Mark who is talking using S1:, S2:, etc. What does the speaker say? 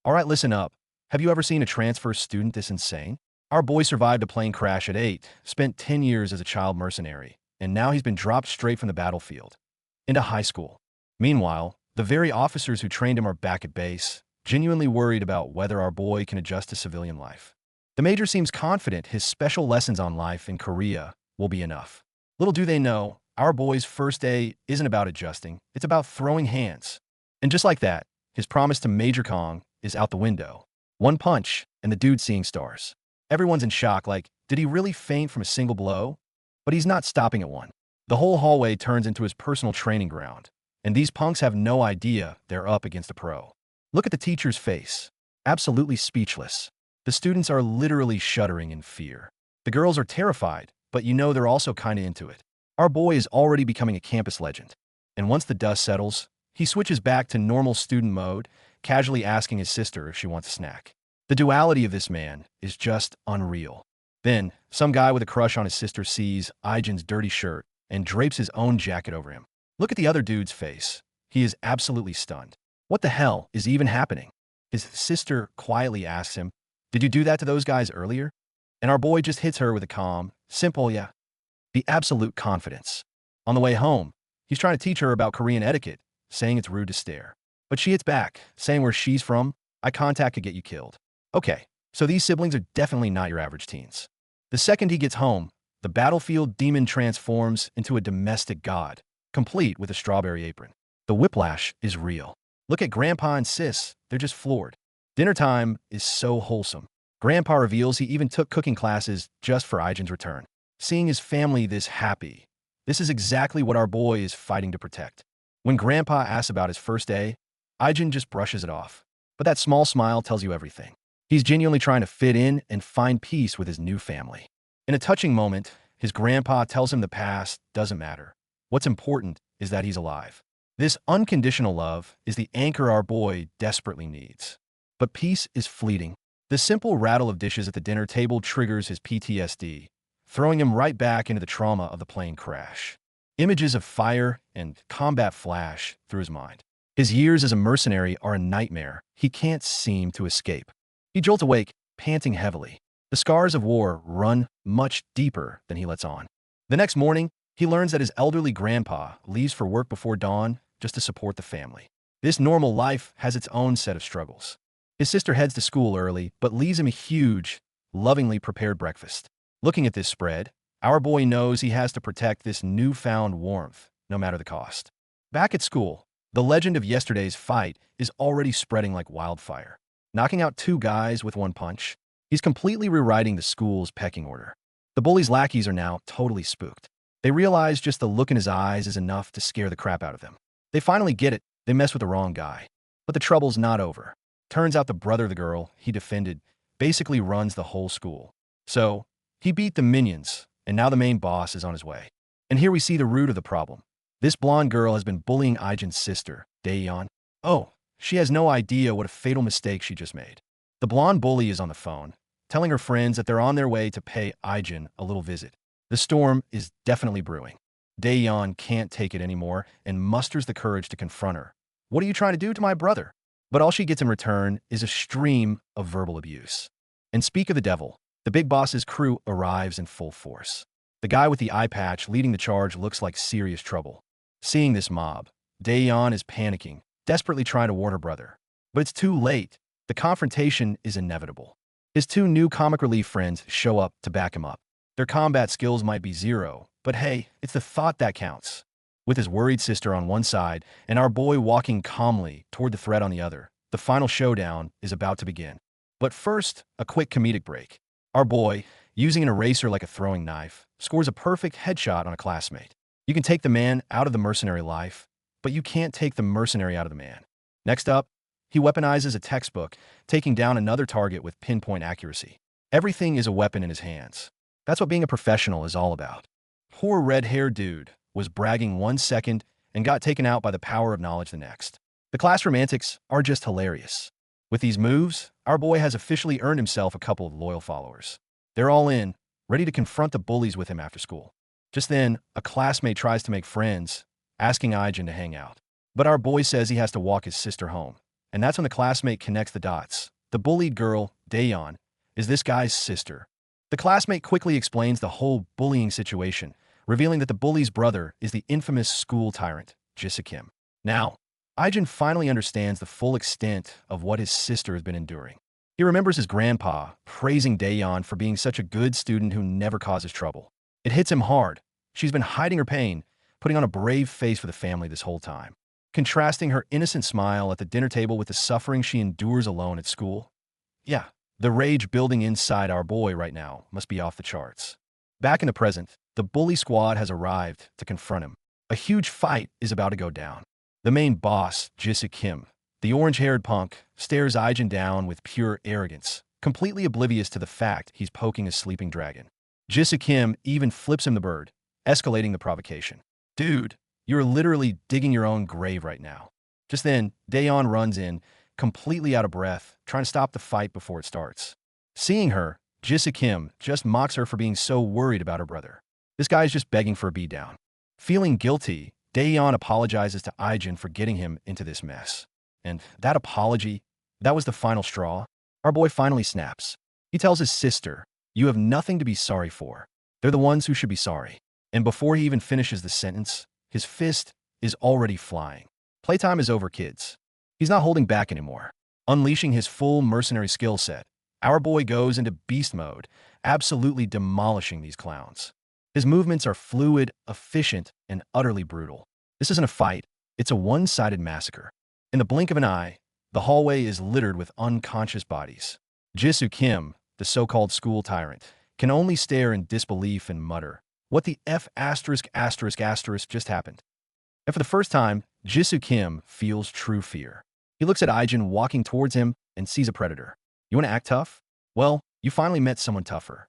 S1: All right, listen up. Have you ever seen a transfer student this insane? Our boy survived a plane crash at 8, spent 10 years as a child mercenary, and now he's been dropped straight from the battlefield into high school. Meanwhile, the very officers who trained him are back at base, genuinely worried about whether our boy can adjust to civilian life. The major seems confident his special lessons on life in Korea will be enough. Little do they know, our boy's first day isn't about adjusting, it's about throwing hands. And just like that, his promise to Major Kong is out the window. One punch, and the dude's seeing stars. Everyone's in shock, like, did he really faint from a single blow? But he's not stopping at one. The whole hallway turns into his personal training ground, and these punks have no idea they're up against a pro. Look at the teacher's face. Absolutely speechless. The students are literally shuddering in fear. The girls are terrified, but you know they're also kinda into it. Our boy is already becoming a campus legend. And once the dust settles, he switches back to normal student mode, casually asking his sister if she wants a snack. The duality of this man is just unreal. Then, some guy with a crush on his sister sees Ijin's dirty shirt and drapes his own jacket over him. Look at the other dude's face. He is absolutely stunned. What the hell is even happening? His sister quietly asks him, "Did you do that to those guys earlier?" And our boy just hits her with a calm, simple yeah. The absolute confidence. On the way home, he's trying to teach her about Korean etiquette, saying it's rude to stare. But she hits back, saying where she's from, eye contact could get you killed. Okay, so these siblings are definitely not your average teens. The second he gets home, the battlefield demon transforms into a domestic god, complete with a strawberry apron. The whiplash is real. Look at Grandpa and Sis, they're just floored. Dinner time is so wholesome. Grandpa reveals he even took cooking classes just for Ijin's return. Seeing his family this happy, this is exactly what our boy is fighting to protect. When Grandpa asks about his first day, Ijin just brushes it off. But that small smile tells you everything. He's genuinely trying to fit in and find peace with his new family. In a touching moment, his grandpa tells him the past doesn't matter. What's important is that he's alive. This unconditional love is the anchor our boy desperately needs. But peace is fleeting. The simple rattle of dishes at the dinner table triggers his PTSD, throwing him right back into the trauma of the plane crash. Images of fire and combat flash through his mind. His years as a mercenary are a nightmare he can't seem to escape. He jolts awake, panting heavily. The scars of war run much deeper than he lets on. The next morning, he learns that his elderly grandpa leaves for work before dawn just to support the family. This normal life has its own set of struggles. His sister heads to school early, but leaves him a huge, lovingly prepared breakfast. Looking at this spread, our boy knows he has to protect this newfound warmth, no matter the cost. Back at school, the legend of yesterday's fight is already spreading like wildfire. Knocking out two guys with one punch, he's completely rewriting the school's pecking order. The bullies' lackeys are now totally spooked. They realize just the look in his eyes is enough to scare the crap out of them. They finally get it, they mess with the wrong guy. But the trouble's not over. Turns out the brother of the girl he defended basically runs the whole school. So, he beat the minions, and now the main boss is on his way. And here we see the root of the problem. This blonde girl has been bullying Ijin's sister, Daeyeon. Oh, she has no idea what a fatal mistake she just made. The blonde bully is on the phone, telling her friends that they're on their way to pay Ijin a little visit. The storm is definitely brewing. Daeyeon can't take it anymore and musters the courage to confront her. "What are you trying to do to my brother?" But all she gets in return is a stream of verbal abuse. And speak of the devil, the big boss's crew arrives in full force. The guy with the eye patch leading the charge looks like serious trouble. Seeing this mob, Daeyeon is panicking, desperately trying to warn her brother. But it's too late. The confrontation is inevitable. His two new comic relief friends show up to back him up. Their combat skills might be zero, but hey, it's the thought that counts. With his worried sister on one side and our boy walking calmly toward the threat on the other, the final showdown is about to begin. But first, a quick comedic break. Our boy, using an eraser like a throwing knife, scores a perfect headshot on a classmate. You can take the man out of the mercenary life, but you can't take the mercenary out of the man. Next up, he weaponizes a textbook, taking down another target with pinpoint accuracy. Everything is a weapon in his hands. That's what being a professional is all about. Poor red-haired dude was bragging 1 second and got taken out by the power of knowledge the next. The classroom antics are just hilarious. With these moves, our boy has officially earned himself a couple of loyal followers. They're all in, ready to confront the bullies with him after school. Just then, a classmate tries to make friends, asking Ijin to hang out. But our boy says he has to walk his sister home. And that's when the classmate connects the dots. The bullied girl, Daeyeon, is this guy's sister. The classmate quickly explains the whole bullying situation, revealing that the bully's brother is the infamous school tyrant, Jisoo. Now, Aijin finally understands the full extent of what his sister has been enduring. He remembers his grandpa praising Daeyeon for being such a good student who never causes trouble. It hits him hard. She's been hiding her pain, putting on a brave face for the family this whole time. Contrasting her innocent smile at the dinner table with the suffering she endures alone at school. Yeah, the rage building inside our boy right now must be off the charts. Back in the present, the bully squad has arrived to confront him. A huge fight is about to go down. The main boss, Jisoo, the orange-haired punk, stares Aijin down with pure arrogance, completely oblivious to the fact he's poking a sleeping dragon. Jisoo even flips him the bird, escalating the provocation. Dude, you're literally digging your own grave right now. Just then, Daeyeon runs in, completely out of breath, trying to stop the fight before it starts. Seeing her, Jisoo just mocks her for being so worried about her brother. This guy's just begging for a beatdown. Feeling guilty, Daeyeon apologizes to Aijin for getting him into this mess. And that apology, that was the final straw. Our boy finally snaps. He tells his sister, "You have nothing to be sorry for. They're the ones who should be sorry." And before he even finishes the sentence, his fist is already flying. Playtime is over, kids. He's not holding back anymore. Unleashing his full mercenary skill set, our boy goes into beast mode, absolutely demolishing these clowns. His movements are fluid, efficient, and utterly brutal. This isn't a fight, it's a one-sided massacre. In the blink of an eye, the hallway is littered with unconscious bodies. Jisoo, the so-called school tyrant, can only stare in disbelief and mutter, "What the F*** just happened?" And for the first time, Jisoo feels true fear. He looks at Aijin walking towards him and sees a predator. You want to act tough? Well, you finally met someone tougher.